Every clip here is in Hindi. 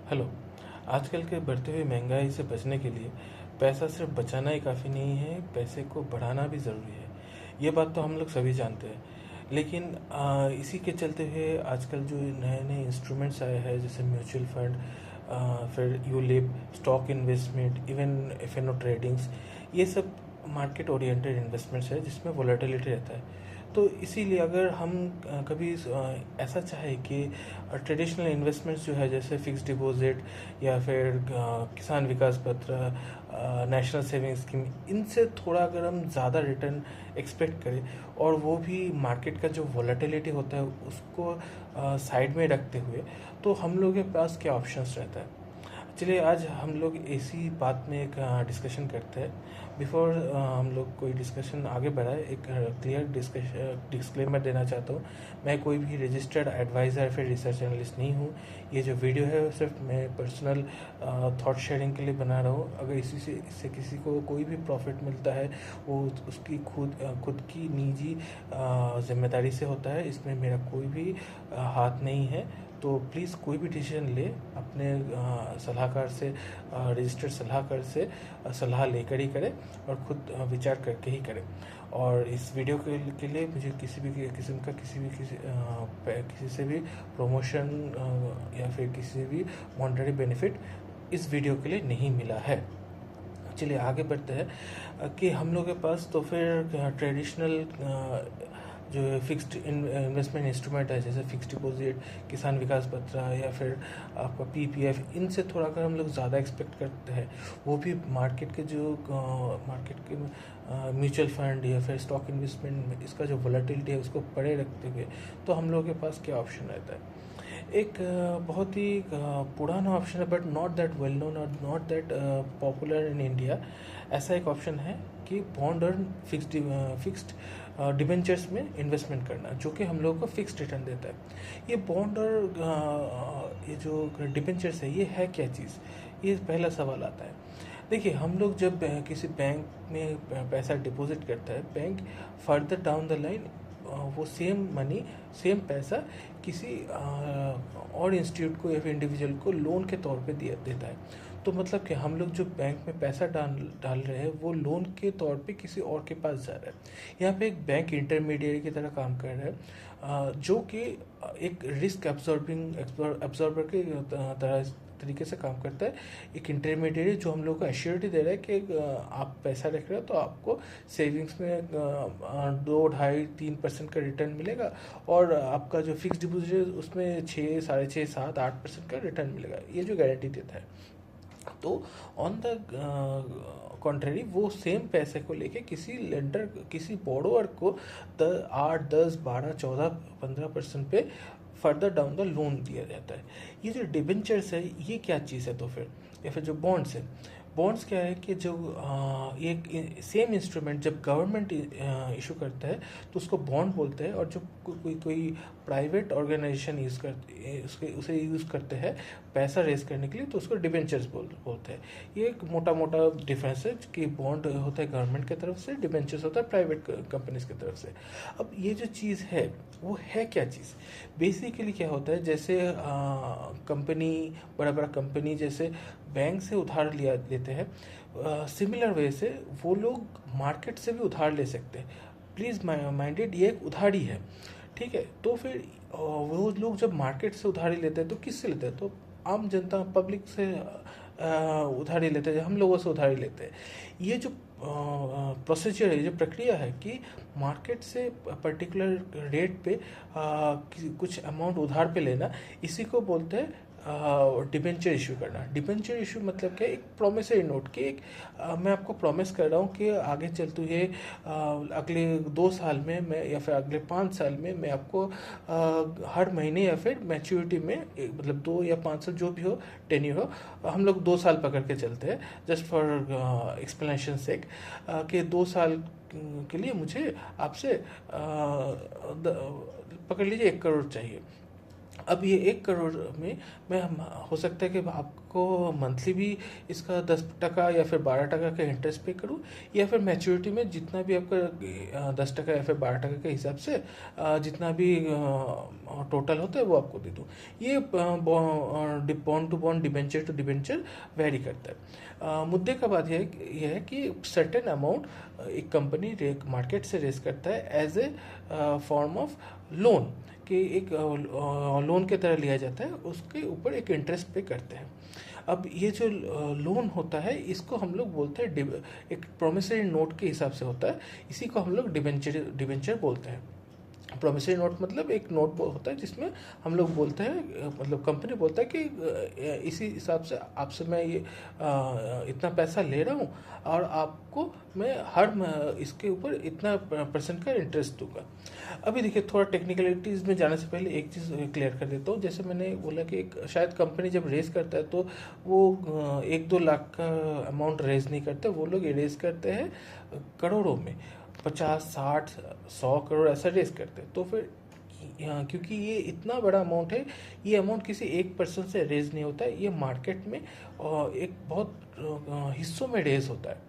हेलो। आजकल के बढ़ते हुए महंगाई से बचने के लिए पैसा सिर्फ बचाना ही काफ़ी नहीं है, पैसे को बढ़ाना भी ज़रूरी है। ये बात तो हम लोग सभी जानते हैं। लेकिन इसी के चलते हुए आजकल जो नए नए इंस्ट्रूमेंट्स आए हैं, जैसे म्यूचुअल फंड, फिर ULIP, stock investment, even FNO tradings, ये सब मार्केट ओरिएंटेड इन्वेस्टमेंट्स है जिसमें वोलेटिलिटी रहता है। तो इसीलिए अगर हम कभी ऐसा चाहे कि ट्रेडिशनल इन्वेस्टमेंट्स जो है, जैसे फिक्स डिपॉजिट या फिर किसान विकास पत्र, नेशनल सेविंग स्कीम, इनसे थोड़ा अगर हम ज़्यादा रिटर्न एक्सपेक्ट करें और वो भी मार्केट का जो वोलेटिलिटी होता है उसको साइड में रखते हुए, तो हम लोग के पास क्या ऑप्शंस रहता है। चलिए आज हम लोग इसी बात में एक डिस्कशन करते हैं। बिफोर हम लोग कोई डिस्कशन आगे बढ़ाए, एक क्लियर डिस्क्लेमर देना चाहता हूँ। मैं कोई भी रजिस्टर्ड एडवाइज़र फिर रिसर्च एनालिस्ट नहीं हूँ। ये जो वीडियो है वो सिर्फ मैं पर्सनल थॉट शेयरिंग के लिए बना रहा हूँ। अगर इससे किसी को कोई भी प्रॉफिट मिलता है, वो उसकी खुद की निजी जिम्मेदारी से होता है। इसमें मेरा कोई भी हाथ नहीं है। तो प्लीज़ कोई भी डिसीजन ले अपने सलाहकार से, रजिस्टर्ड सलाहकार से सलाह लेकर ही करें और खुद विचार करके ही करें। और इस वीडियो के लिए मुझे किसी भी किस्म का किसी से भी प्रमोशन या फिर किसी भी मॉनेटरी बेनिफिट इस वीडियो के लिए नहीं मिला है। चलिए आगे बढ़ते हैं कि हम लोग के पास तो फिर ट्रेडिशनल जो फिक्स्ड इन्वेस्टमेंट इंस्ट्रूमेंट है, जैसे फिक्स्ड डिपॉजिट, किसान विकास पत्र या फिर आपका पीपीएफ, इनसे थोड़ा कर हम लोग ज़्यादा एक्सपेक्ट करते हैं। वो भी मार्केट के म्यूचुअल फंड या फिर स्टॉक इन्वेस्टमेंट में इसका जो वोलेटिलिटी है उसको पड़े रखते हुए, तो हम लोगों के पास क्या ऑप्शन रहता है। एक बहुत ही पुराना ऑप्शन है, but not that well known और not that popular in India. ऐसा एक ऑप्शन है कि बॉन्ड और फिक्स्ड डिबेंचर्स में इन्वेस्टमेंट करना, जो कि हम लोगों को फिक्स्ड रिटर्न देता है। ये बॉन्ड और ये जो डिबेंचर्स है, ये है क्या चीज़, ये पहला सवाल आता है। देखिए, हम लोग जब किसी बैंक में पैसा डिपॉजिट करता है, bank further down the line वो सेम मनी, सेम पैसा किसी और इंस्टीट्यूट को या फिर इंडिविजुअल को लोन के तौर पे दिया देता है। तो मतलब कि हम लोग जो बैंक में पैसा डाल रहे हैं, वो लोन के तौर पे किसी और के पास जा रहा है। यहाँ पे एक बैंक इंटरमीडिएट की तरह काम कर रहा है, जो कि एक रिस्क एब्जॉर्बर के तरीके से काम करता है। एक इंटरमीडिएट जो हम लोग को एश्योरिटी दे रहा है कि आप पैसा रख रहे हो तो आपको सेविंग्स में 2, 2.5, 3% का रिटर्न मिलेगा, और आपका जो फिक्स डिपॉजिट है उसमें 6, 6.5, 7, 8% का रिटर्न मिलेगा। ये जो गारंटी देता है। तो ऑन द कॉन्ट्रेरी, वो सेम पैसे को लेके किसी लेंडर, किसी बोरोअर को 8, 10, 12, 14, 15% पे फर्दर डाउन द लोन दिया जाता है। ये जो डिबेंचर्स है, ये क्या चीज़ है तो फिर, या फिर जो बॉन्ड्स है, बॉन्ड्स क्या है कि जो ये सेम इंस्ट्रूमेंट जब गवर्नमेंट इशू करता है तो उसको बॉन्ड बोलते हैं, और जो कोई प्राइवेट ऑर्गेनाइजेशन यूज़ कर उसे यूज़ करते हैं पैसा रेज करने के लिए, तो उसको डिबेंचर्स बोलते हैं। ये एक मोटा मोटा डिफरेंस है कि बॉन्ड होता है गवर्नमेंट की तरफ से, डिबेंचर्स होता है प्राइवेट कंपनीज की तरफ से। अब ये जो चीज़ है, वो है क्या चीज़। बेसिकली क्या होता है, जैसे कंपनी, बड़ा बड़ा कंपनी जैसे बैंक से उधार लिया लेते हैं, सिमिलर वे से वो लोग मार्केट से भी उधार ले सकते हैं। प्लीज़ माइंडेड, ये एक उधारी है, ठीक है। तो फिर वो लोग जब मार्केट से उधारी लेते हैं तो किससे लेते हैं, तो आम जनता, पब्लिक से उधारी लेते हैं, हम लोगों से उधारी लेते हैं। ये जो प्रोसीजर है, ये जो प्रक्रिया है कि मार्केट से पर्टिकुलर रेट पे कुछ अमाउंट उधार पे लेना, इसी को बोलते हैं डिबेंचर इशू करना। डिबेंचर इशू मतलब क्या, एक प्रोमिसरी नोट कि एक मैं आपको प्रॉमिस कर रहा हूँ कि आगे चलते हुए अगले 2 साल में मैं, या फिर अगले 5 साल में मैं आपको हर महीने या फिर मैच्योरिटी में, मतलब 2 या 5 साल जो भी हो टेन्यूर हो, हम लोग 2 साल पकड़ के चलते हैं जस्ट फॉर एक्सप्लेनेशन सेक, कि 2 साल के लिए मुझे आपसे पकड़ लीजिए 1 करोड़ चाहिए। अब ये 1 करोड़ में मैं हो सकता है कि आपको मंथली भी इसका 10% या फिर 12% का इंटरेस्ट पे करूँ, या फिर मैच्योरिटी में जितना भी आपका 10% या फिर 12% के हिसाब से जितना भी टोटल होता है वो आपको दे दूँ। ये bond to bond, debenture to debenture vary करता है। मुद्दे का बात यह है कि सर्टेन अमाउंट एक कंपनी मार्केट से रेस करता है as a form of loan, कि एक लोन की तरह लिया जाता है, उसके ऊपर एक इंटरेस्ट पे करते हैं। अब ये जो लोन होता है इसको हम लोग बोलते हैं एक प्रोमिसरी नोट के हिसाब से होता है, इसी को हम लोग डिबेंचर डिबेंचर बोलते हैं। प्रोमिसरी नोट मतलब एक नोट होता है जिसमें हम लोग बोलते हैं, मतलब कंपनी बोलता है कि इसी हिसाब से आपसे मैं ये इतना पैसा ले रहा हूँ और आपको मैं इसके ऊपर इतना % का इंटरेस्ट दूंगा। अभी देखिए, थोड़ा टेक्निकलिटीज़ में जाने से पहले एक चीज़ क्लियर कर देता हूँ। जैसे मैंने बोला कि एक शायद कंपनी जब रेज़ करता है तो वो 1-2 लाख का अमाउंट रेज़ नहीं करते, वो लोग रेज़ करते हैं करोड़ों में, 50, 60, 100 करोड़ ऐसा रेस करते हैं। तो फिर क्योंकि ये इतना बड़ा अमाउंट है, ये अमाउंट किसी एक पर्सन से रेज नहीं होता है, ये मार्केट में एक बहुत हिस्सों में रेज होता है।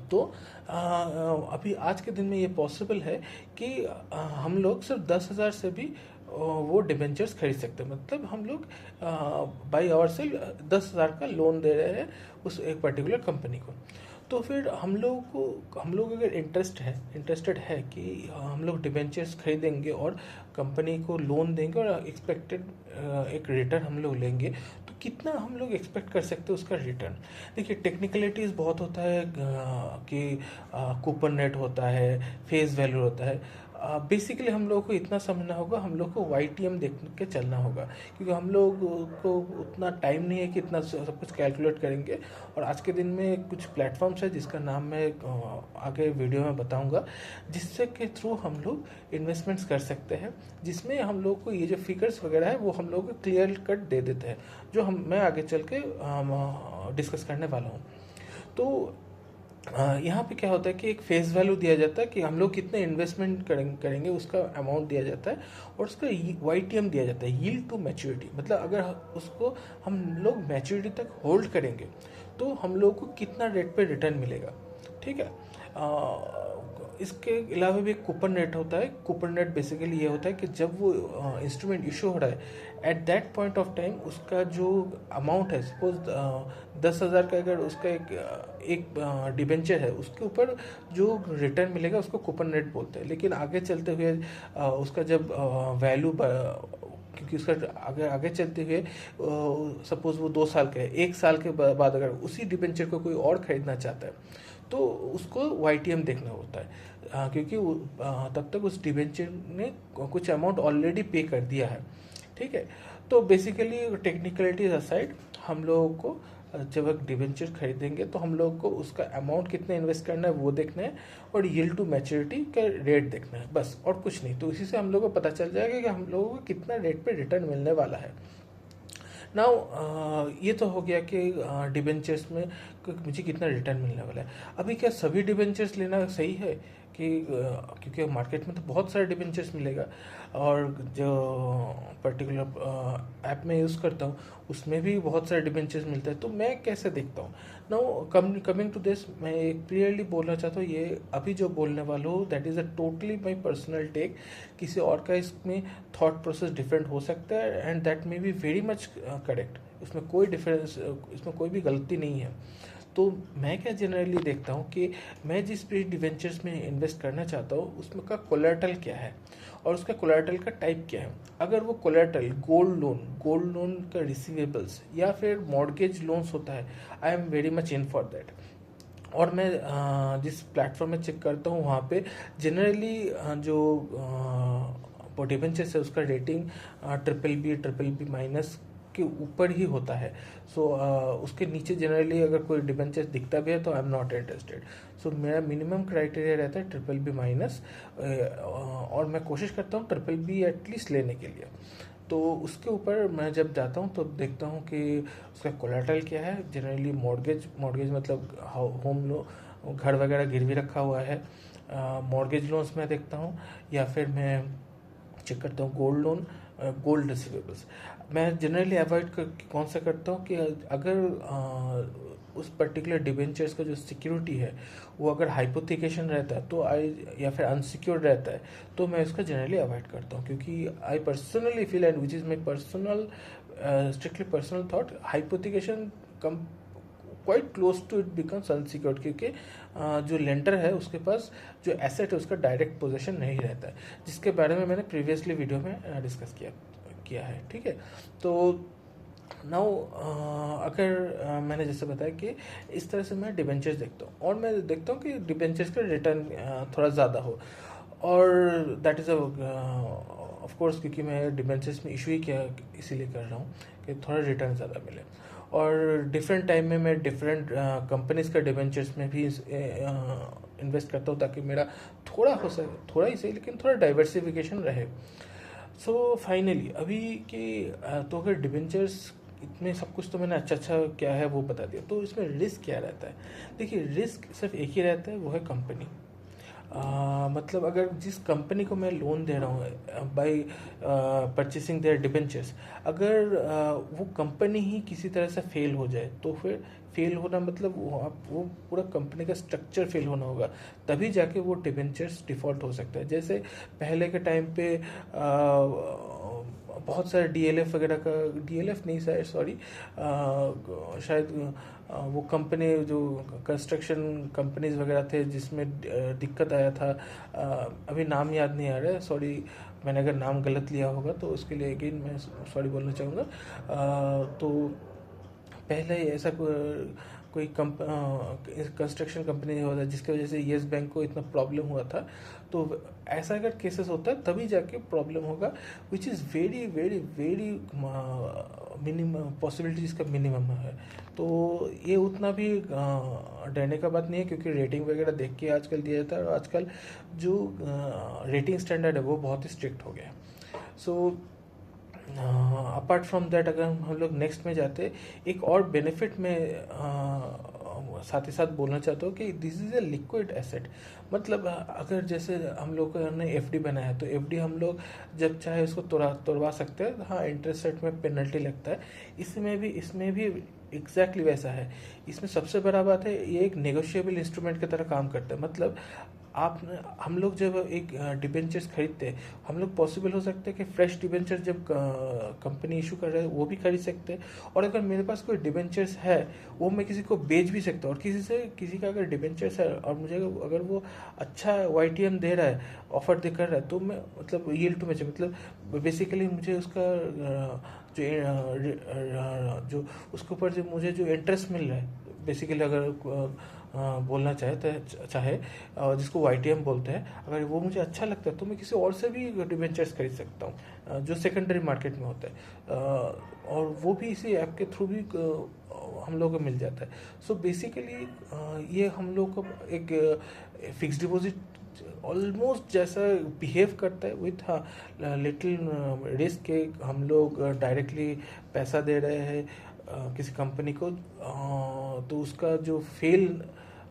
तो अभी आज के दिन में ये पॉसिबल है कि हम लोग सिर्फ 10,000 से भी वो डिबेंचर्स खरीद सकते हैं। मतलब हम लोग बाई आवर से 10,000 का लोन दे रहे हैं उस एक पर्टिकुलर कंपनी को। तो फिर हम लोग अगर इंटरेस्टेड है कि हम लोग डिबेंचर्स खरीदेंगे और कंपनी को लोन देंगे और एक्सपेक्टेड एक रिटर्न हम लोग लेंगे, तो कितना हम लोग एक्सपेक्ट कर सकते हैं उसका रिटर्न। देखिए, टेक्निकलिटीज़ बहुत होता है कि कूपन रेट होता है, फेस वैल्यू होता है। बेसिकली हम लोगों को इतना समझना होगा, हम लोग को YTM देख के चलना होगा, क्योंकि हम लोग को उतना टाइम नहीं है कि इतना सब कुछ कैलकुलेट करेंगे। और आज के दिन में कुछ प्लेटफॉर्म्स है जिसका नाम मैं आगे वीडियो में बताऊंगा, जिससे के थ्रू हम लोग इन्वेस्टमेंट्स कर सकते हैं, जिसमें हम लोग को ये जो फिगर्स वगैरह है वो हम लोग को क्लियर कट दे देते हैं, जो मैं आगे चल के डिस्कस करने वाला हूँ। तो यहाँ पे क्या होता है कि एक फेस वैल्यू दिया जाता है कि हम लोग कितने इन्वेस्टमेंट करेंगे, उसका अमाउंट दिया जाता है, और उसका YTM दिया जाता है, यील्ड टू मैच्योरिटी। मतलब अगर उसको हम लोग मैच्योरिटी तक होल्ड करेंगे तो हम लोग को कितना रेट पे रिटर्न मिलेगा। ठीक है। इसके अलावा भी एक कूपन रेट होता है। कूपन रेट बेसिकली ये होता है कि जब वो इंस्ट्रूमेंट इशू हो रहा है, at that point of time उसका जो अमाउंट है, सपोज 10,000 का अगर उसका एक डिबेंचर है, उसके ऊपर जो रिटर्न मिलेगा उसको कूपन रेट बोलते हैं। लेकिन आगे चलते हुए उसका जब वैल्यू, क्योंकि उसका आगे आगे चलते हुए सपोज वो 2 साल का है, 1 साल के बाद अगर उसी डिबेंचर को कोई और खरीदना चाहता है तो उसको YTM देखना होता है, क्योंकि तब तक उस डिबेंचर ने कुछ अमाउंट ऑलरेडी पे कर दिया है। ठीक है। तो बेसिकली टेक्निकलिटीज असाइड, हम लोगों को जब एक डिबेंचर खरीदेंगे तो हम लोग को उसका अमाउंट कितना इन्वेस्ट करना है वो देखना है, और यील्ड टू मैच्योरिटी का रेट देखना है, बस और कुछ नहीं। तो इसी से हम लोग को पता चल जाएगा कि हम लोगों को कितना रेट पे रिटर्न मिलने वाला है। नाउ ये तो हो गया कि डिबेंचर्स में मुझे कितना रिटर्न मिलने वाला है। अभी क्या सभी डिबेंचर्स लेना सही है कि क्योंकि मार्केट में तो बहुत सारे डिबेंचर्स मिलेगा, और जो पर्टिकुलर ऐप में यूज़ करता हूँ उसमें भी बहुत सारे डिबेंचर्स मिलते हैं। तो मैं कैसे देखता हूँ नाउ, कमिंग टू दिस, मैं क्लियरली बोलना चाहता हूँ, ये अभी जो बोलने वाला हूँ that is a totally my personal take. किसी और का इसमें थॉट प्रोसेस डिफरेंट हो सकता है, and that may be very much correct. उसमें कोई डिफरेंस, इसमें कोई भी गलती नहीं है। तो मैं क्या जनरली देखता हूँ कि मैं जिस भी डिवेंचर्स में इन्वेस्ट करना चाहता हूँ उसमें का कोलेटरल क्या है और उसका कोलेटरल का टाइप क्या है। अगर वो कोलेटरल गोल्ड लोन का रिसीवेबल्स या फिर मॉर्गेज लोन्स होता है, I am very much in for that. और मैं जिस प्लेटफॉर्म में चेक करता हूँ वहाँ पे जनरली जो डिबेंचर्स है उसका रेटिंग BBB- के ऊपर ही होता है। सो उसके नीचे जनरली अगर कोई डिबेंचर दिखता भी है तो आई एम नॉट इंटरेस्टेड। सो मेरा मिनिमम क्राइटेरिया रहता है BBB-, और मैं कोशिश करता हूँ BBB एटलीस्ट लेने के लिए। तो उसके ऊपर मैं जब जाता हूँ तो देखता हूँ कि उसका कोलेटरल क्या है। जनरली मॉर्गेज मतलब होम लोन, घर वगैरह गिरवी रखा हुआ है। मॉर्गेज लोन्स मैं देखता हूँ, या फिर मैं चेक करता हूँ गोल्ड लोन, गोल्ड रिसीवेबल्स। मैं जनरली अवॉइड कौन सा करता हूँ कि अगर उस पर्टिकुलर डिबेंचर्स का जो सिक्योरिटी है वो अगर हाइपोथिकेशन रहता है तो आई, या फिर अनसिक्योर्ड रहता है, तो मैं उसका जनरली अवॉइड करता हूँ, क्योंकि I personally feel, and which is my personal strictly personal thought, hypothecation come quite close to it becomes unsecured, क्योंकि जो लेंडर है उसके पास जो एसेट है उसका डायरेक्ट पोजेशन नहीं रहता है, जिसके बारे में मैंने प्रीवियसली वीडियो में डिस्कस किया है। ठीक है, तो नाउ मैंने जैसे बताया कि इस तरह से मैं डिबेंचर्स देखता हूँ, और मैं देखता हूँ कि डिबेंचर्स का रिटर्न थोड़ा ज़्यादा हो, और दैट इज़ ऑफ कोर्स, क्योंकि मैं डिबेंचर्स में इशू ही क्या इसीलिए कर रहा हूँ कि थोड़ा रिटर्न ज़्यादा मिले। और डिफरेंट टाइम में मैं डिफरेंट कंपनीज़ का डिबेंचर्स में भी इन्वेस्ट करता हूँ, ताकि मेरा थोड़ा हो सके, थोड़ा ही सही लेकिन थोड़ा डाइवर्सिफिकेशन रहे। सो फाइनली अभी के तो अगर डिबेंचर्स, इतने सब कुछ तो मैंने अच्छा क्या है वो बता दिया, तो इसमें रिस्क क्या रहता है? देखिए, रिस्क सिर्फ एक ही रहता है, वो है कंपनी। मतलब अगर जिस कंपनी को मैं लोन दे रहा हूँ बाई परचेसिंग देयर डिबेंचर्स, अगर वो कंपनी ही किसी तरह से फेल हो जाए, तो फिर फेल होना मतलब वो पूरा कंपनी का स्ट्रक्चर फेल होना होगा, तभी जाके वो डिबेंचर्स डिफ़ॉल्ट हो सकता है। जैसे पहले के टाइम पे बहुत सारे डीएलएफ वगैरह का, डीएलएफ नहीं शायद, सॉरी, शायद वो कंपनी जो कंस्ट्रक्शन कंपनीज वगैरह थे जिसमें दिक्कत आया था, अभी नाम याद नहीं आ रहा है, सॉरी, मैंने अगर नाम गलत लिया होगा तो उसके लिए अगेन मैं सॉरी बोलना चाहूँगा। तो पहले ऐसा कोई कंस्ट्रक्शन कंपनी होता है जिसकी वजह से येस बैंक को इतना प्रॉब्लम हुआ था, तो ऐसा अगर केसेस होता है तभी जाके प्रॉब्लम होगा, which is very very very minimum, possibility इसका मिनिमम है। तो ये उतना भी डरने का बात नहीं है, क्योंकि रेटिंग वगैरह देख के आजकल दिया जाता है, और आजकल जो रेटिंग स्टैंडर्ड है वो बहुत ही स्ट्रिक्ट हो गया है। सो अपार्ट फ्रॉम दैट, अगर हम लोग नेक्स्ट में जाते, एक और बेनिफिट में साथ ही साथ बोलना चाहता हूँ कि this is a liquid asset. मतलब अगर जैसे हम लोग ने एफडी बनाया है, तो एफडी हम लोग जब चाहे उसको तोड़वा सकते हैं। हाँ, इंटरेस्ट रेट में पेनल्टी लगता है, इसमें भी एग्जैक्टली वैसा है। इसमें सबसे बड़ा बात है, ये एक नेगोशिएबल इंस्ट्रूमेंट की तरह काम करता है। मतलब हम लोग जब एक डिबेंचर्स खरीदते हैं, हम लोग पॉसिबल हो सकता है कि फ्रेश डिबेंचर जब कंपनी इशू कर रहे हैं वो भी खरीद सकते हैं, और अगर मेरे पास कोई डिबेंचर्स है वो मैं किसी को बेच भी सकता हूँ, और किसी का अगर डिबेंचर्स है और मुझे अगर वो अच्छा वाईटीएम दे रहा है, ऑफर दे कर रहा है, तो मैं मतलब यील्ड टू मैच, मतलब बेसिकली मुझे उसका जो उसके ऊपर जो मुझे जो इंटरेस्ट मिल रहा है, बेसिकली अगर बोलना चाहे जिसको वाईटीएम बोलते हैं, अगर वो मुझे अच्छा लगता है तो मैं किसी और से भी डिबेंचर्स खरीद सकता हूँ जो सेकेंडरी मार्केट में होता है, और वो भी इसी ऐप के थ्रू भी हम लोग को मिल जाता है। सो बेसिकली ये हम लोग को एक फिक्स डिपॉजिट ऑलमोस्ट जैसा बिहेव करता है, विथ हाँ लिटिल रिस्क के हम लोग डायरेक्टली पैसा दे रहे हैं किसी कंपनी को, तो उसका जो फेल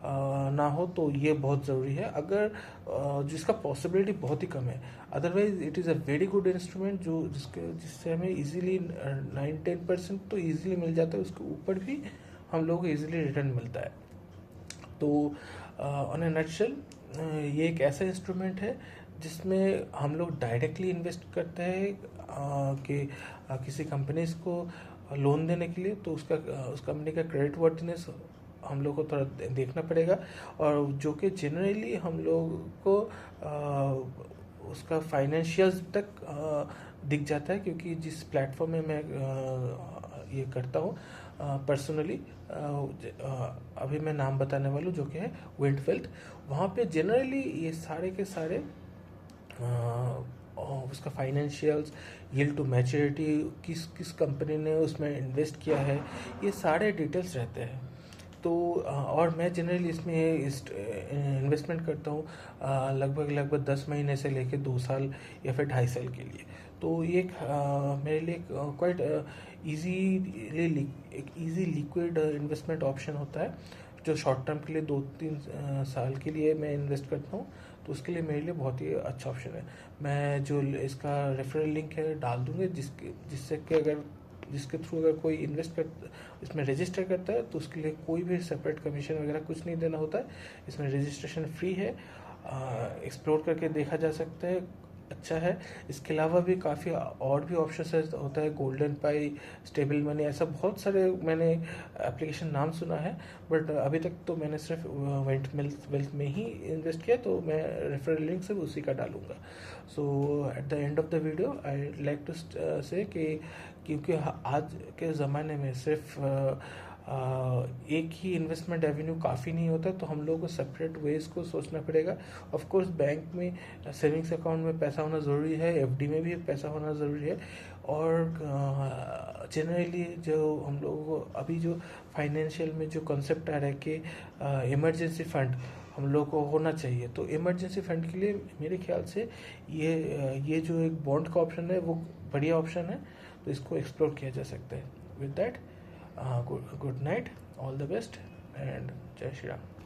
ना हो, तो ये बहुत ज़रूरी है, अगर जिसका पॉसिबिलिटी बहुत ही कम है। Otherwise it is a very good instrument जिससे हमें इजीली 9-10% तो इजीली मिल जाता है, उसके ऊपर भी हम लोगों को इजीली रिटर्न मिलता है। तो ऑन ए नटशेल ये एक ऐसा इंस्ट्रूमेंट है जिसमें हम लोग डायरेक्टली इन्वेस्ट करते हैं कि किसी कंपनीज को लोन देने के लिए, तो उस कंपनी का क्रेडिट वर्थिनेस हम लोग को थोड़ा देखना पड़ेगा, और जो कि जनरली हम लोग को उसका फाइनेंशियल्स तक दिख जाता है, क्योंकि जिस प्लेटफॉर्म में मैं ये करता हूँ पर्सनली, अभी मैं नाम बताने वाला हूँ जो कि है विंडफेल्ट। वहाँ पे जनरली ये सारे के सारे उसका फाइनेंशियल्स, यील्ड टू मैच्योरिटी, किस कंपनी ने उसमें इन्वेस्ट किया है, ये सारे डिटेल्स रहते हैं। तो और मैं जनरली इसमें इन्वेस्टमेंट करता हूँ लगभग 10 महीने से लेकर 2 साल या फिर 2.5 साल के लिए। तो ये मेरे लिए quite easy liquid investment option होता है, जो शॉर्ट टर्म के लिए 2-3 साल के लिए मैं इन्वेस्ट करता हूँ। तो उसके लिए मेरे लिए बहुत ही अच्छा ऑप्शन है। मैं जो इसका रेफरल लिंक है डाल दूँगा, जिससे कि जिसके थ्रू अगर कोई इन्वेस्ट कर इसमें रजिस्टर करता है तो उसके लिए कोई भी सेपरेट कमीशन वगैरह कुछ नहीं देना होता है। इसमें रजिस्ट्रेशन फ्री है, एक्सप्लोर करके देखा जा सकता है, अच्छा है। इसके अलावा भी काफ़ी और भी ऑप्शन होता है, गोल्डन पाई, स्टेबल मनी, ऐसा बहुत सारे मैंने एप्लीकेशन नाम सुना है, बट अभी तक तो मैंने सिर्फ वेल्थ में ही इन्वेस्ट किया, तो मैं रेफरल लिंक सिर्फ उसी का डालूंगा। So at the end of the video I like to say कि क्योंकि आज के ज़माने में सिर्फ एक ही इन्वेस्टमेंट एवेन्यू काफ़ी नहीं होता, तो हम लोगों को सेपरेट वेज को सोचना पड़ेगा। ऑफ कोर्स बैंक में सेविंग्स अकाउंट में पैसा होना ज़रूरी है, एफडी में भी पैसा होना ज़रूरी है, और जनरली जो हम लोगों को अभी जो फाइनेंशियल में जो कॉन्सेप्ट आ रहा है कि इमरजेंसी फंड हम लोग को होना चाहिए, तो इमरजेंसी फंड के लिए मेरे ख्याल से ये जो एक बॉन्ड का ऑप्शन है वो बढ़िया ऑप्शन है, तो इसको एक्सप्लोर किया जा सकता है। With that, good night, all the best, and जय श्री राम।